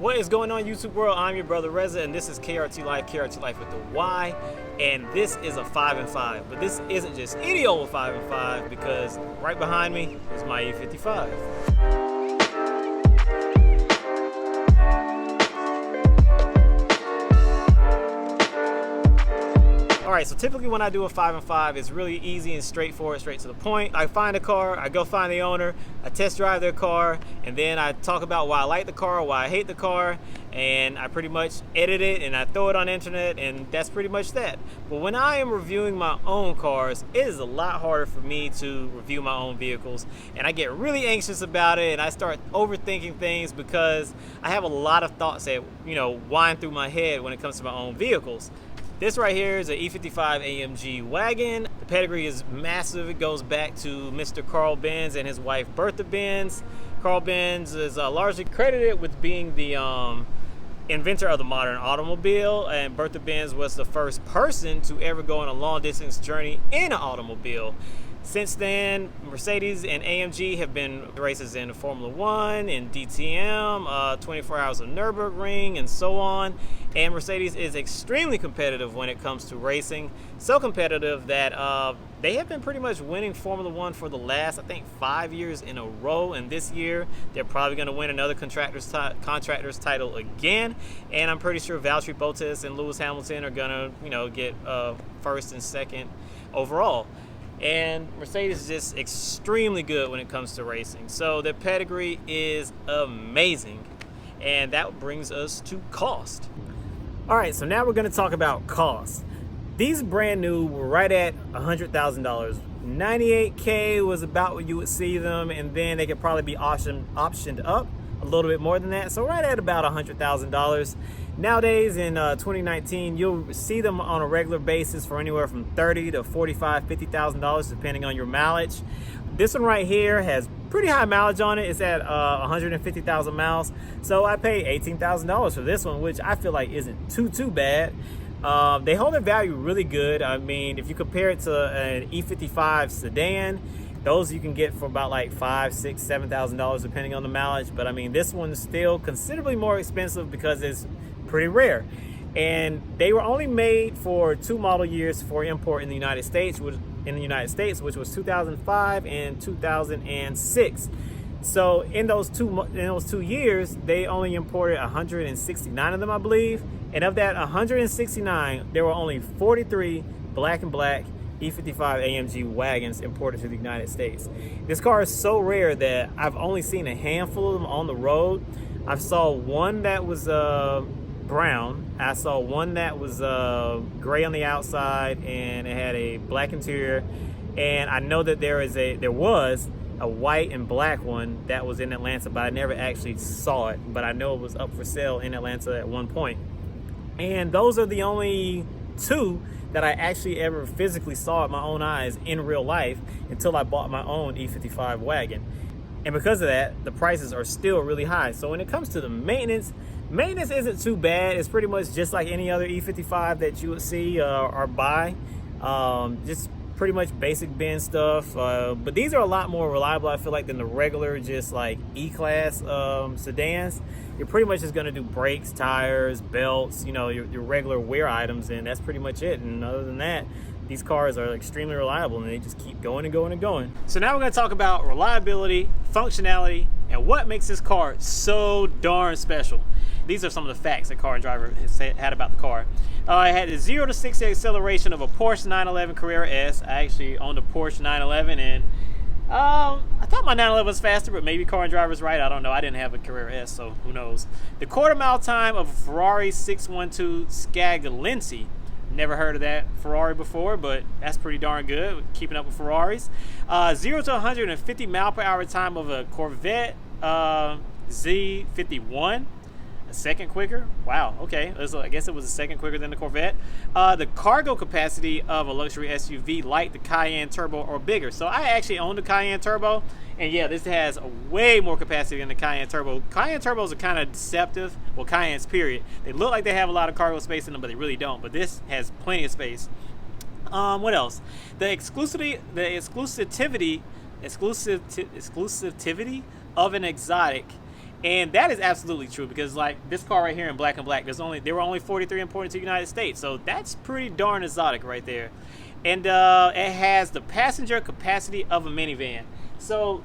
What is going on, YouTube world? I'm your brother Reza, and this is KRT LYFE, KRT LYFE with the Y, and this is a 5 and 5. But this isn't just any old 5 and 5, because right behind me is my E55. Alright, so typically when I do a 5 and 5, it's really easy and straightforward, straight to the point. I find a car, I go find the owner, I test drive their car, and then I talk about why I like the car, why I hate the car, and I pretty much edit it and I throw it on the internet, and that's pretty much that. But when I am reviewing my own cars, it is a lot harder for me to review my own vehicles, and I get really anxious about it, and I start overthinking things because I have a lot of thoughts that, wind through my head when it comes to my own vehicles. This right here is an E55 AMG Wagon. The pedigree is massive. It goes back to Mr. Carl Benz and his wife Bertha Benz. Carl Benz is largely credited with being the inventor of the modern automobile, and Bertha Benz was the first person to ever go on a long distance journey in an automobile. Since then, Mercedes and AMG have been races in Formula 1, in DTM, 24 Hours of Nürburgring, and so on. And Mercedes is extremely competitive when it comes to racing. So competitive that they have been pretty much winning Formula 1 for the last, I think, 5 years in a row. And this year, they're probably going to win another contractor's title again. And I'm pretty sure Valtteri Bottas and Lewis Hamilton are going to, get first and second overall. And Mercedes is just extremely good when it comes to racing. So their pedigree is amazing. And that brings us to cost. All right, so now we're going to talk about cost. These brand new were right at $100,000. $98K was about what you would see them, and then they could probably be optioned up a little bit more than that. So right at about $100,000. Nowadays in 2019, you'll see them on a regular basis for anywhere from $30,000 to $45,000, $50,000 depending on your mileage. This one right here has pretty high mileage on it. It's at 150,000 miles. So I paid $18,000 for this one, which I feel like isn't too bad. They hold their value really good. I mean, if you compare it to an E55 sedan, those you can get for about like $5,000, $6,000, $7,000 depending on the mileage. But I mean, this one's still considerably more expensive because it's pretty rare. And they were only made for 2 model years for import in the United States, which was 2005 and 2006. So in those two years, they only imported 169 of them, I believe. And of that 169, there were only 43 black and black E55 AMG wagons imported to the United States. This car is so rare that I've only seen a handful of them on the road. I saw one that was brown. I saw one that was gray on the outside, and it had a black interior. And I know that there was a white and black one that was in Atlanta, but I never actually saw it. But I know it was up for sale in Atlanta at one point. And those are the only 2 that I actually ever physically saw with my own eyes in real life until I bought my own E55 wagon. And because of that, the prices are still really high. So when it comes to the maintenance isn't too bad. It's pretty much just like any other E55 that you would see or buy. Just pretty much basic Benz stuff. But these are a lot more reliable, I feel like, than the regular just like E-Class sedans. You're pretty much just gonna do brakes, tires, belts, your regular wear items, and that's pretty much it. And other than that, these cars are extremely reliable, and they just keep going and going and going. So now we're gonna talk about reliability, functionality, and what makes this car so darn special. These are some of the facts that Car and Driver had about the car. It had a 0 to 60 acceleration of a Porsche 911 Carrera S. I actually owned a Porsche 911, and I thought my 911 was faster, but maybe Car and Driver's right. I don't know. I didn't have a Carrera S, so who knows. The quarter mile time of a Ferrari 612 Scaglietti. Never heard of that Ferrari before, but that's pretty darn good, keeping up with Ferraris. 0 to 150 mile per hour time of a Corvette Z51. A second quicker? Wow, okay. I guess it was a second quicker than the Corvette. The cargo capacity of a luxury SUV like the Cayenne Turbo or bigger. So I actually owned the Cayenne Turbo, and yeah, this has way more capacity than the Cayenne Turbo. Cayenne Turbos are kind of deceptive. Well, Cayennes, period. They look like they have a lot of cargo space in them, but they really don't. But this has plenty of space. What else? The exclusivity of an exotic And that is absolutely true, because like this car right here in black and black, there were only 43 imported to the United States, so that's pretty darn exotic right there. And it has the passenger capacity of a minivan. So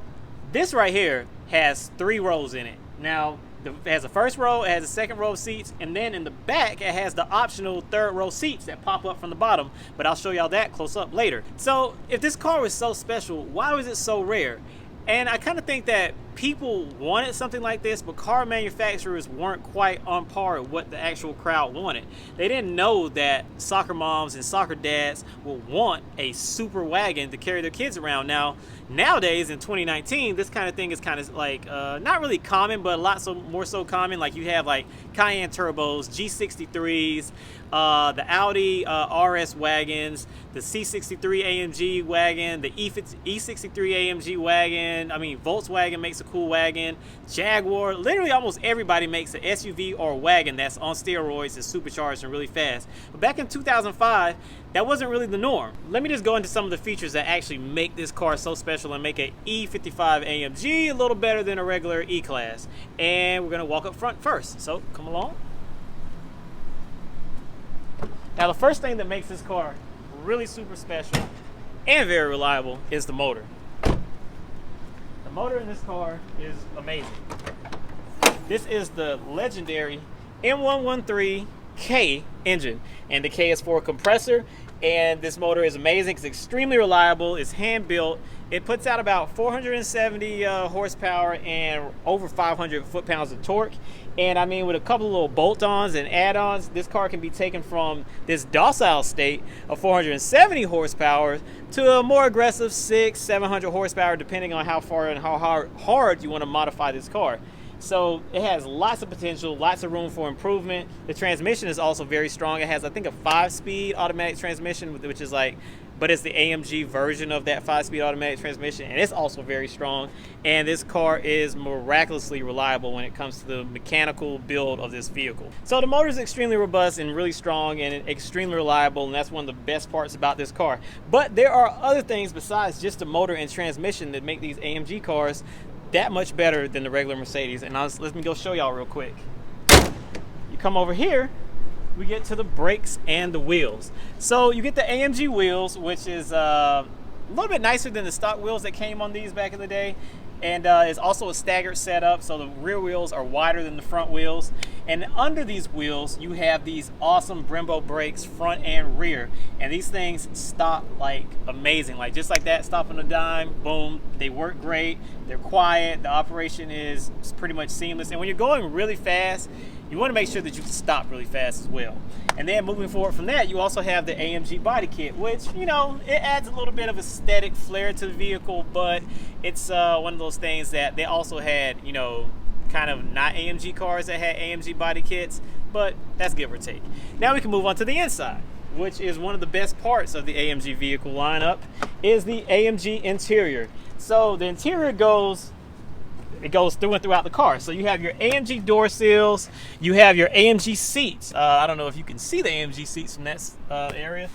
this right here has 3 rows in it. Now it has a first row, it has a second row of seats, and then in the back it has the optional 3rd row seats that pop up from the bottom, but I'll show y'all that close up later. So if this car was so special, why was it so rare? And I kind of think that people wanted something like this, but car manufacturers weren't quite on par with what the actual crowd wanted. They didn't know that soccer moms and soccer dads would want a super wagon to carry their kids around. Nowadays in 2019, this kind of thing is kind of like not really common, but a lot more so common. Like you have like Cayenne turbos, G63s, the Audi RS wagons, the C63 AMG wagon, the E53 AMG wagon. I mean, Volkswagen makes a cool wagon. Jaguar, literally almost everybody makes an SUV or a wagon that's on steroids, is supercharged and really fast. But back in 2005, that wasn't really the norm. Let me just go into some of the features that actually make this car so special and make an E55 AMG a little better than a regular E-Class. And we're gonna walk up front first, so come along. Now the first thing that makes this car really super special and very reliable is the motor. The motor in this car is amazing. This is the legendary M113K engine, and the K is for compressor. And this motor is amazing. It's extremely reliable. It's hand built. It puts out about 470 horsepower and over 500 foot-pounds of torque. And I mean, with a couple of little bolt-ons and add-ons, this car can be taken from this docile state of 470 horsepower to a more aggressive 600-700 horsepower, depending on how far and how hard you want to modify this car. So it has lots of potential, lots of room for improvement. The transmission is also very strong. It has, I think, a 5-speed automatic transmission, which is like, but it's the AMG version of that 5-speed automatic transmission, and it's also very strong. And this car is miraculously reliable when it comes to the mechanical build of this vehicle. So the motor is extremely robust and really strong and extremely reliable, and that's one of the best parts about this car. But there are other things besides just the motor and transmission that make these AMG cars that much better than the regular Mercedes. And let me go show y'all real quick. You come over here, we get to the brakes and the wheels. So you get the AMG wheels, which is a little bit nicer than the stock wheels that came on these back in the day. And it's also a staggered setup, so the rear wheels are wider than the front wheels. And under these wheels, you have these awesome Brembo brakes, front and rear. And these things stop like amazing, like just like that, stop on a dime, boom. They work great, they're quiet, the operation is pretty much seamless. And when you're going really fast, you want to make sure that you can stop really fast as well. And then moving forward from that, you also have the AMG body kit, which, you know, it adds a little bit of aesthetic flair to the vehicle, but it's one of those things that they also had, you know, kind of not AMG cars that had AMG body kits, but that's give or take. Now we can move on to the inside, which is one of the best parts of the AMG vehicle lineup, is the AMG interior. So the interior goes through and throughout the car. So you have your AMG door sills, you have your AMG seats. I don't know if you can see the AMG seats from that area.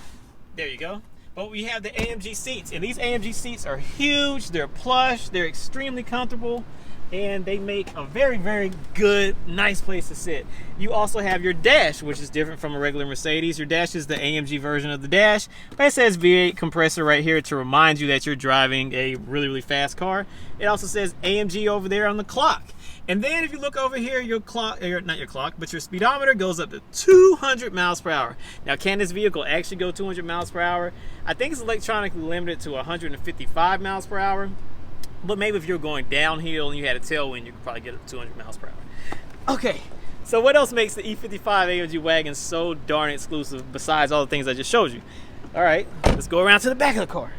There you go. But we have the AMG seats, and these AMG seats are huge, they're plush, they're extremely comfortable, and they make a very, very good, nice place to sit. You also have your dash, which is different from a regular Mercedes. Your dash is the AMG version of the dash, but it says V8 compressor right here to remind you that you're driving a really, really fast car. It also says AMG over there on the clock. And then if you look over here, your clock, not your clock, but your speedometer goes up to 200 miles per hour. Now, can this vehicle actually go 200 miles per hour? I think it's electronically limited to 155 miles per hour. But maybe if you're going downhill and you had a tailwind, you could probably get up to 200 miles per hour. Okay, so what else makes the E55 AMG Wagon so darn exclusive besides all the things I just showed you? All right, let's go around to the back of the car.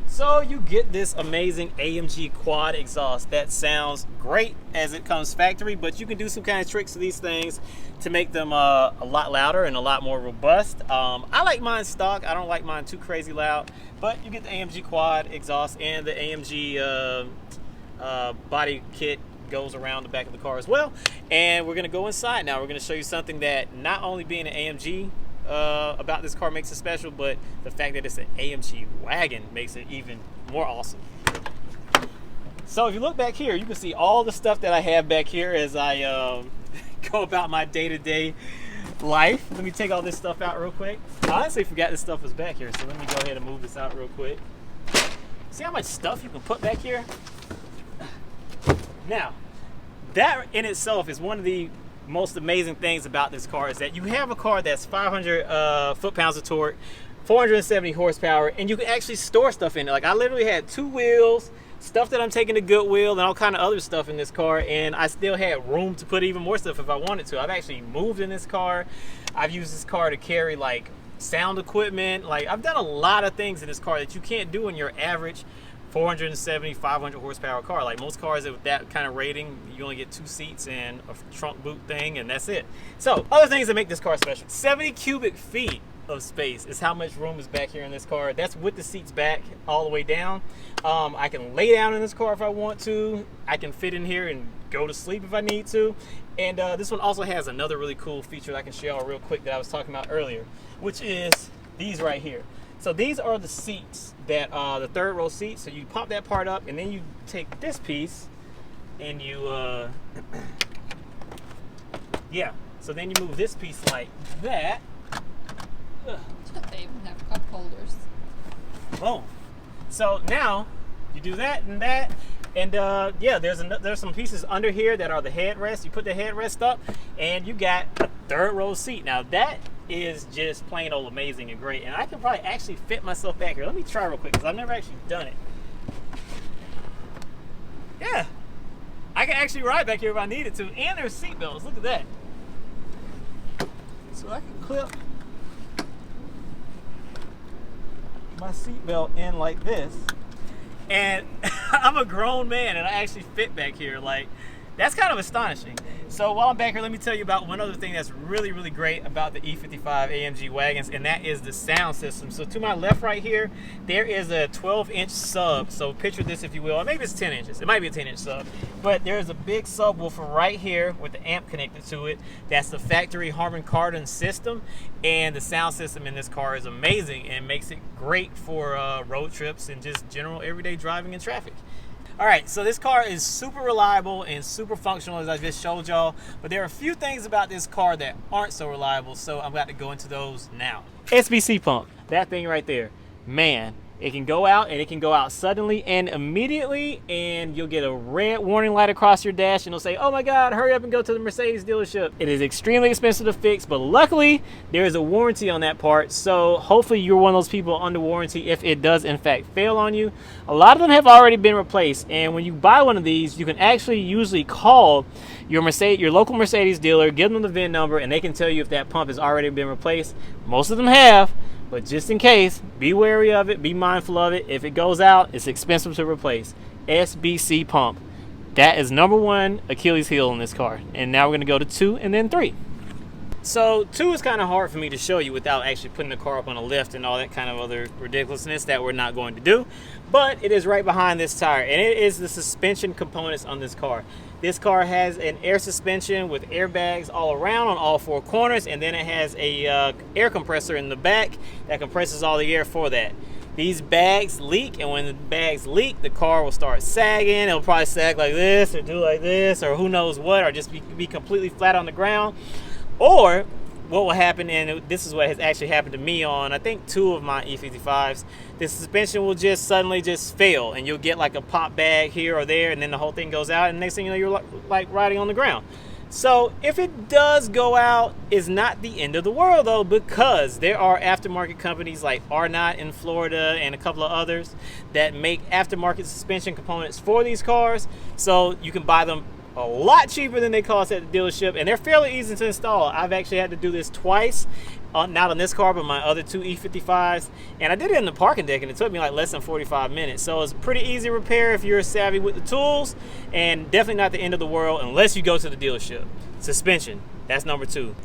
So you get this amazing AMG quad exhaust that sounds great as it comes factory, but you can do some kind of tricks to these things to make them a lot louder and a lot more robust. I like mine stock. I don't like mine too crazy loud, but you get the AMG quad exhaust, and the AMG body kit goes around the back of the car as well. And we're gonna go inside now. We're gonna show you something that not only being an AMG about this car makes it special, but the fact that it's an AMG wagon makes it even more awesome. So if you look back here, you can see all the stuff that I have back here as I go about my day-to-day life. Let me take all this stuff out real quick. I honestly forgot this stuff was back here, so let me go ahead and move this out real quick. See how much stuff you can put back here? Now, that in itself is one of the most amazing things about this car, is that you have a car that's 500 foot-pounds of torque, 470 horsepower, and you can actually store stuff in it. Like, I literally had 2 wheels, stuff that I'm taking to Goodwill, and all kind of other stuff in this car, and I still had room to put even more stuff if I wanted to. I've actually moved in this car. I've used this car to carry like sound equipment. Like, I've done a lot of things in this car that you can't do in your average 470, 500 horsepower car. Like, most cars with that kind of rating, you only get 2 seats and a trunk boot thing, and that's it. So, other things that make this car special. 70 cubic feet of space is how much room is back here in this car. That's with the seats back all the way down. I can lay down in this car if I want to. I can fit in here and go to sleep if I need to. And this one also has another really cool feature that I can show y'all real quick that I was talking about earlier, which is these right here. So these are the seats that the 3rd row seats. So you pop that part up, and then you take this piece and you yeah, so then you move this piece like that. They even have cup holders. Boom. So now you do that and that, and yeah, there's some pieces under here that are the headrest. You put the headrest up, and you got a 3rd row seat. Now that is just plain old amazing and great, and I can probably actually fit myself back here. Let me try real quick, because I've never actually done it. Yeah, I can actually ride back here if I needed to, and there's seat belts. Look at that. So I can clip my seatbelt in like this, and I'm a grown man and I actually fit back here. Like, that's kind of astonishing. So while I'm back here, let me tell you about one other thing that's really, really great about the E55 AMG wagons, and that is the sound system. So to my left right here, there is a 12-inch sub. So picture this, if you will, or maybe it's 10 inches. It might be a 10-inch sub. But there's a big subwoofer right here with the amp connected to it. That's the factory Harman Kardon system, and the sound system in this car is amazing and makes it great for road trips and just general everyday driving in traffic. All right, so this car is super reliable and super functional, as I just showed y'all, but there are a few things about this car that aren't so reliable, so I'm about to go into those now. SBC pump, that thing right there, man, it can go out, and it can go out suddenly and immediately, and you'll get a red warning light across your dash, and it'll say, oh my God, hurry up and go to the Mercedes dealership. It is extremely expensive to fix, but luckily there is a warranty on that part, so hopefully you're one of those people under warranty if it does in fact fail on you. A lot of them have already been replaced, and when you buy one of these, you can actually usually call your local Mercedes dealer, give them the VIN number, and they can tell you if that pump has already been replaced. Most of them have. But just in case, be wary of it, be mindful of it. If it goes out, it's expensive to replace. SBC pump. That is #1 Achilles heel in this car. And now we're going to go to 2 and then 3. So 2 is kind of hard for me to show you without actually putting the car up on a lift and all that kind of other ridiculousness that we're not going to do. But it is right behind this tire, and it is the suspension components on this car. This car has an air suspension with airbags all around on all 4 corners, and then it has a air compressor in the back that compresses all the air for that. These bags leak, and when the bags leak, the car will start sagging. It'll probably sag like this, or do like this, or who knows what, or just be completely flat on the ground. Or what will happen, and this is what has actually happened to me on, I think, 2 of my E55s, the suspension will just suddenly just fail, and you'll get like a pop bag here or there, and then the whole thing goes out, and next thing you know, you're like riding on the ground. So if it does go out, it's not the end of the world though, because there are aftermarket companies like Arnott in Florida and a couple of others that make aftermarket suspension components for these cars, so you can buy them a lot cheaper than they cost at the dealership, and they're fairly easy to install. I've actually had to do this twice, not on this car, but my other 2 E55s, and I did it in the parking deck, and it took me like less than 45 minutes. So it's pretty easy repair if you're savvy with the tools, and definitely not the end of the world unless you go to the dealership. Suspension, that's #2.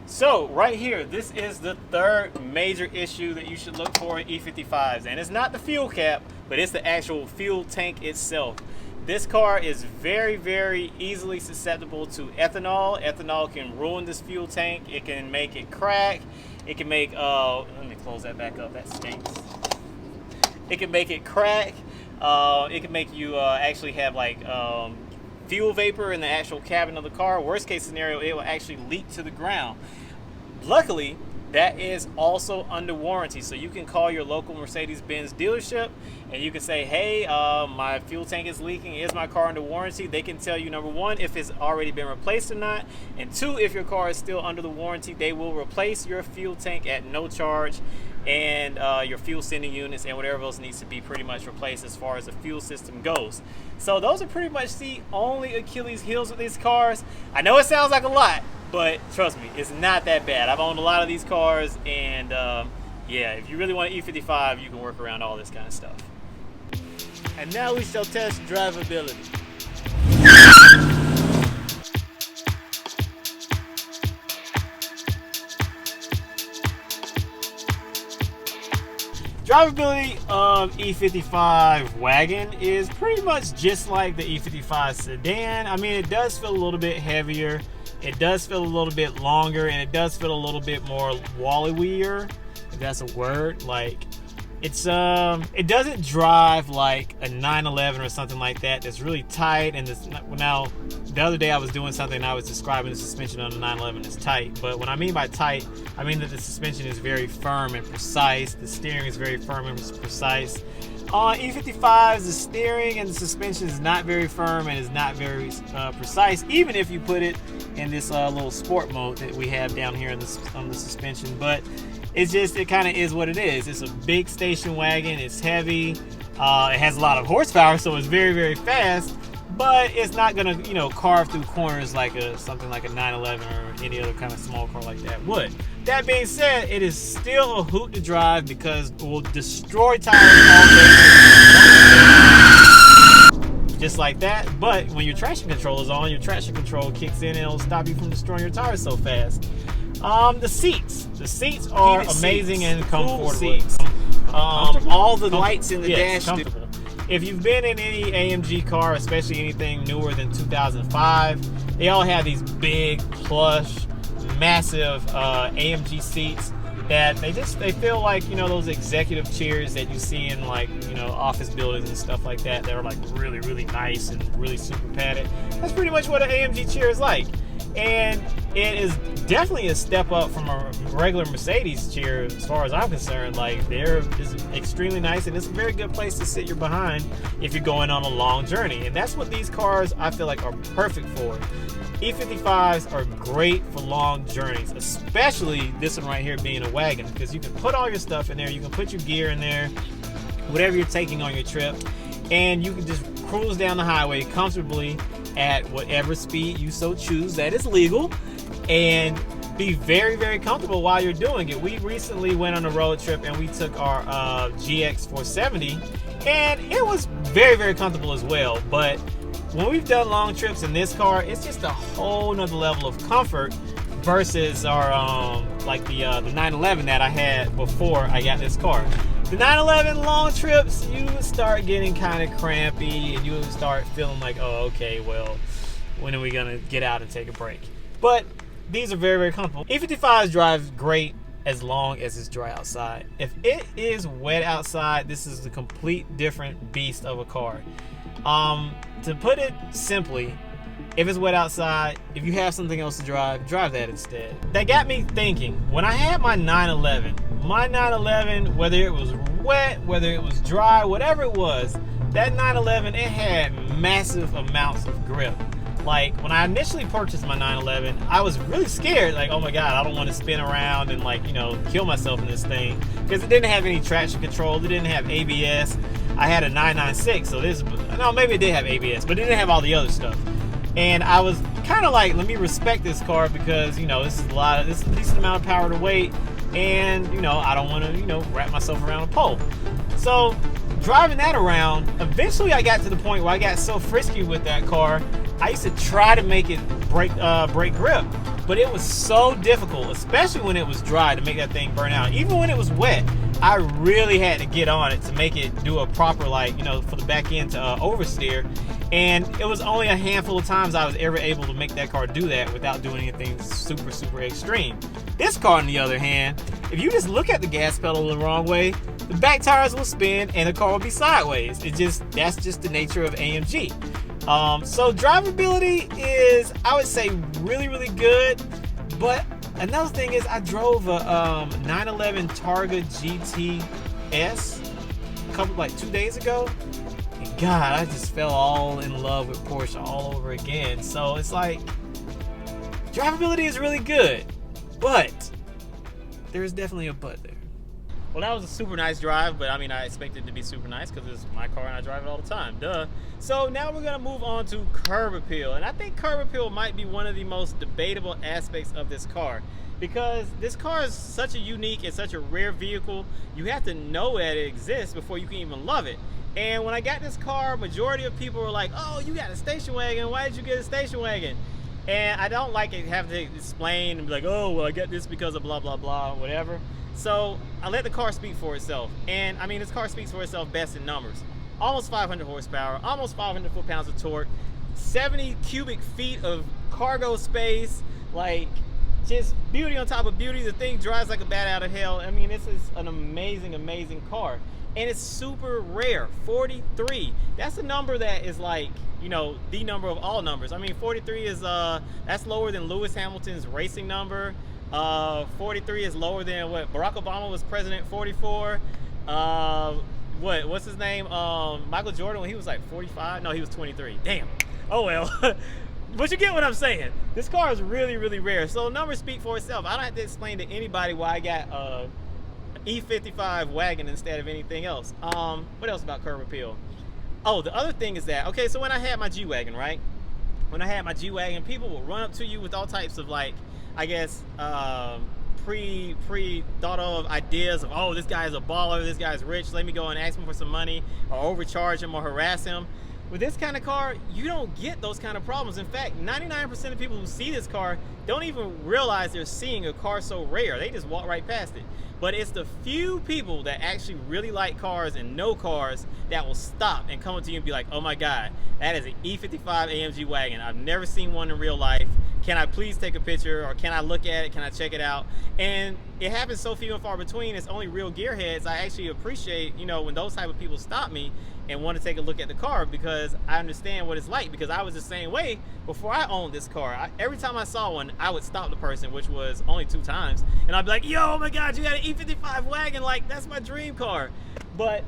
So right here, this is the 3rd major issue that you should look for in E55s, and it's not the fuel cap, but it's the actual fuel tank itself. This car is very, very easily susceptible to ethanol. Ethanol can ruin this fuel tank. It can make it crack. It can make, let me close that back up, that stinks. It can make it crack. It can make you actually have like fuel vapor in the actual cabin of the car. Worst case scenario, it will actually leak to the ground. Luckily, that is also under warranty, so you can call your local Mercedes-Benz dealership and you can say, hey, my fuel tank is leaking, is my car under warranty? They can tell you, number one, if it's already been replaced or not, and two, if your car is still under the warranty, they will replace your fuel tank at no charge, and your fuel sending units and whatever else needs to be pretty much replaced as far as the fuel system goes. So those are pretty much the only Achilles heels with these cars. I know it sounds like a lot, but trust me, it's not that bad. I've owned a lot of these cars, and yeah, if you really want an E55, you can work around all this kind of stuff. And now we shall test drivability. Drivability of E55 Wagon is pretty much just like the E55 sedan. I mean, it does feel a little bit heavier, it does feel a little bit longer, and it does feel a little bit more wallowier, if that's a word. Like, it's it doesn't drive like a 911 or something like that that's really tight. And this, now the other day I was doing something and I was describing the suspension on the 911 as tight, but when I mean by tight, I mean that the suspension is very firm and precise. The steering is very firm and precise. On E55s, the steering and the suspension is not very firm and is not very precise, even if you put it in this little sport mode that we have down here on the suspension. But it's just, it kind of is what it is. It's a big station wagon. It's heavy. It has a lot of horsepower, so it's very, very fast. But it's not gonna, you know, carve through corners like something like a 911 or any other kind of small car like that would. That being said, it is still a hoot to drive because it will destroy tires all day, just like that. But when your traction control is on, your traction control kicks in and it'll stop you from destroying your tires so fast. The seats are amazing and comfortable. Cool seats. All the lights in the dash. Comfortable. If you've been in any AMG car, especially anything newer than 2005, they all have these big, plush, massive AMG seats that they feel like, you know, those executive chairs that you see in, like, you know, office buildings and stuff like that are like really, really nice and really super padded. That's pretty much what an AMG chair is like. And it is definitely a step up from a regular Mercedes chair as far as I'm concerned. Like, they're extremely nice, and it's a very good place to sit your behind if you're going on a long journey. And that's what these cars, I feel like, are perfect for. E55s are great for long journeys, especially this one right here being a wagon, because you can put all your stuff in there, you can put your gear in there, whatever you're taking on your trip, and you can just cruise down the highway comfortably at whatever speed you so choose that is legal, and be very, very comfortable while you're doing it. We recently went on a road trip and we took our GX 470, and it was very, very comfortable as well. But when we've done long trips in this car, it's just a whole nother level of comfort versus our like the 911 that I had before I got this car. The 911 long trips, you would start getting kind of crampy and you would start feeling like, oh, okay, well, when are we gonna get out and take a break? But these are very, very comfortable. E55s drive great as long as it's dry outside. If it is wet outside, this is a complete different beast of a car. To put it simply, if it's wet outside, if you have something else to drive that instead. That got me thinking, when I had my 911, whether it was wet, whether it was dry, whatever it was, that 911, it had massive amounts of grip. Like, when I initially purchased my 911, I was really scared, like, oh my God, I don't want to spin around and, like, you know, kill myself in this thing, because it didn't have any traction control, it didn't have ABS. I had a 996, so no, maybe it did have ABS, but it didn't have all the other stuff. And I was kind of like, let me respect this car this is a decent amount of power to weight, and, you know, I don't want to, you know, wrap myself around a pole. So driving that around, eventually I got to the point where I got so frisky with that car, I used to try to make it break grip, but it was so difficult, especially when it was dry, to make that thing burn out. Even when it was wet, I really had to get on it to make it do a proper, like, you know, for the back end to oversteer. And it was only a handful of times I was ever able to make that car do that without doing anything super, super extreme. This car, on the other hand, if you just look at the gas pedal the wrong way, the back tires will spin and the car will be sideways. That's just the nature of AMG. So drivability is, I would say, really, really good. But another thing is, I drove a 911 Targa GTS like 2 days ago. And God, I just fell all in love with Porsche all over again. So it's like, drivability is really good, but there's definitely a but there. Well, that was a super nice drive, but I mean, I expected it to be super nice because it's my car and I drive it all the time, duh. So now we're gonna move on to curb appeal. And I think curb appeal might be one of the most debatable aspects of this car, because this car is such a unique and such a rare vehicle. You have to know that it exists before you can even love it. And when I got this car, majority of people were like, oh, you got a station wagon, why did you get a station wagon? And I don't like it having to explain and be like, oh, well, I got this because of blah, blah, blah, whatever. So I let the car speak for itself. And I mean, this car speaks for itself best in numbers. Almost 500 horsepower, almost 500 foot-pounds of torque, 70 cubic feet of cargo space, like just beauty on top of beauty. The thing drives like a bat out of hell. I mean, this is an amazing, amazing car. And it's super rare, 43. That's a number that is like, you know, the number of all numbers. I mean, 43 is, that's lower than Lewis Hamilton's racing number. 43 is lower than what Barack Obama was president, 44. What's his name? Michael Jordan, when he was like 45? No, he was 23. Damn. Oh well. But you get what I'm saying. This car is really, really rare. So numbers speak for itself. I don't have to explain to anybody why I got E55 Wagon instead of anything else. What else about curb appeal? Oh, the other thing is that, okay, so when I had my G-Wagon, right? When I had my G-Wagon, people would run up to you with all types of, like, I guess, pre-thought of ideas of, oh, this guy is a baller, this guy's rich, let me go and ask him for some money, or overcharge him or harass him. With this kind of car, you don't get those kind of problems. In fact, 99% of people who see this car don't even realize they're seeing a car so rare. They just walk right past it. But it's the few people that actually really like cars and know cars that will stop and come up to you and be like, oh my God, that is an E55 AMG Wagon. I've never seen one in real life. Can I please take a picture, or can I look at it? Can I check it out? And it happens so few and far between. It's only real gearheads. I actually appreciate, you know, when those type of people stop me and want to take a look at the car, because I understand what it's like, because I was the same way before I owned this car. Every time I saw one, I would stop the person, which was only 2 times, and I'd be like, yo, oh my God, you got an E55 Wagon, like, that's my dream car. But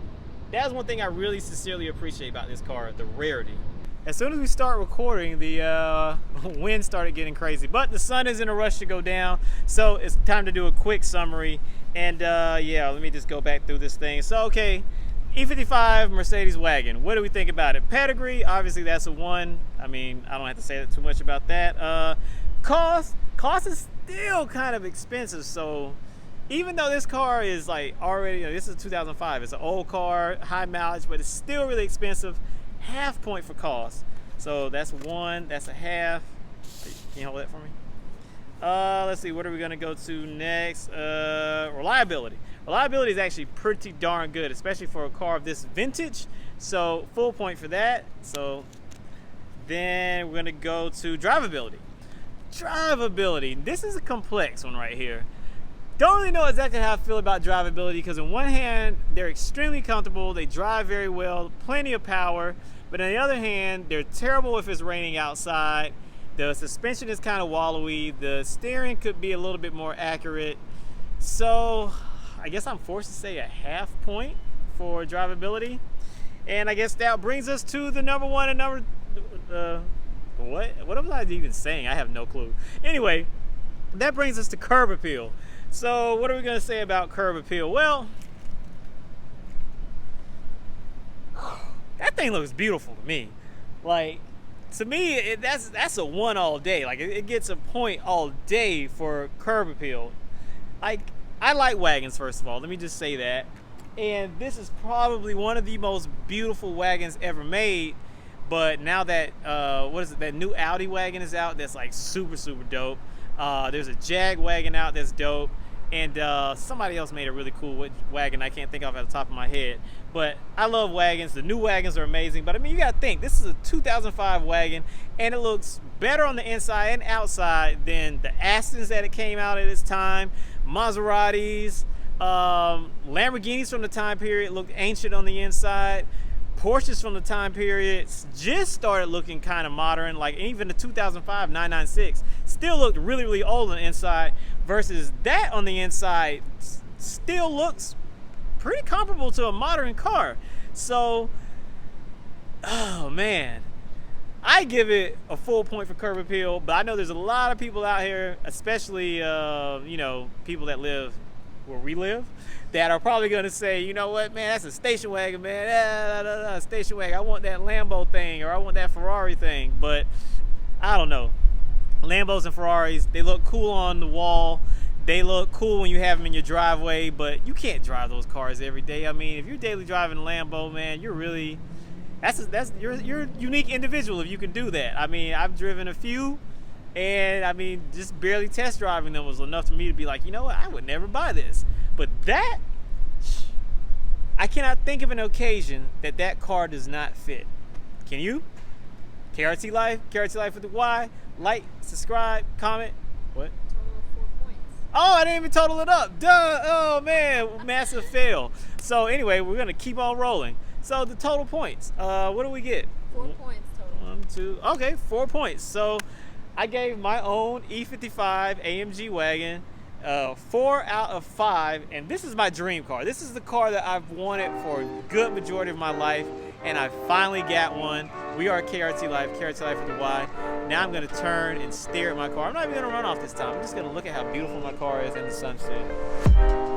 that's one thing I really sincerely appreciate about this car, the rarity. As soon as we start recording, the wind started getting crazy, but the sun is in a rush to go down, so it's time to do a quick summary. And yeah, let me just go back through this thing. So, okay, E55 Mercedes wagon, what do we think about it? Pedigree, obviously that's a 1. I mean, I don't have to say too much about that. Cost is still kind of expensive. So even though this car is like already, you know, this is 2005, it's an old car, high mileage, but it's still really expensive. Half point for cost. So that's 1, that's a half. Can you hold that for me? Let's see, what are we gonna go to next? Reliability. Reliability is actually pretty darn good, especially for a car of this vintage. So full point for that. So then we're gonna go to drivability. Drivability, this is a complex one right here. Don't really know exactly how I feel about drivability, because on one hand, they're extremely comfortable, they drive very well, plenty of power, but on the other hand, they're terrible if it's raining outside. The suspension is kind of wallowy, the steering could be a little bit more accurate. So I guess I'm forced to say a half point for drivability. And I guess that brings us to the number 1 and number, what am I even saying? I have no clue. Anyway, that brings us to curb appeal. So what are we gonna say about curb appeal? Well, that thing looks beautiful to me. Like, to me, that's a 1 all day. Like, it gets a point all day for curb appeal. Like, I like wagons, first of all. Let me just say that. And this is probably one of the most beautiful wagons ever made. But now that that new Audi wagon is out, that's like super, super dope. There's a Jag wagon out that's dope. And somebody else made a really cool wagon I can't think of at the top of my head. But I love wagons. The new wagons are amazing. But I mean, you got to think, this is a 2005 wagon, and it looks better on the inside and outside than the Astons that it came out at its time, Maseratis, Lamborghinis from the time period looked ancient on the inside. Porsches from the time period just started looking kind of modern. Like even the 2005 996 still looked really, really old on the inside, versus that on the inside still looks pretty comparable to a modern car. So, oh man, I give it a full point for curb appeal. But I know there's a lot of people out here, especially you know, people that live where we live, that are probably gonna say, you know what, man, that's a station wagon, man. Station wagon. I want that Lambo thing, or I want that Ferrari thing. But I don't know. Lambos and Ferraris, they look cool on the wall. They look cool when you have them in your driveway, but you can't drive those cars every day. I mean, if you're daily driving a Lambo, man, you're really, you're a unique individual if you can do that. I mean, I've driven a few, and I mean, just barely test driving them was enough for me to be like, you know what, I would never buy this. But that, I cannot think of an occasion that that car does not fit. Can you? KRT Life, KRT Life with the Y. Like, subscribe, comment. What? Total of 4 points. Oh, I didn't even total it up. Duh. Oh man, massive fail. So anyway, we're gonna keep on rolling. So the total points. What do we get? 4 points total. 1, 2. Okay, 4 points. So I gave my own E55 AMG Wagon 4 out of 5, and this is my dream car. This is the car that I've wanted for a good majority of my life, and I finally got one. We are KRT Life, KRT Life with the Y. Now I'm gonna turn and stare at my car. I'm not even gonna run off this time. I'm just gonna look at how beautiful my car is in the sunset.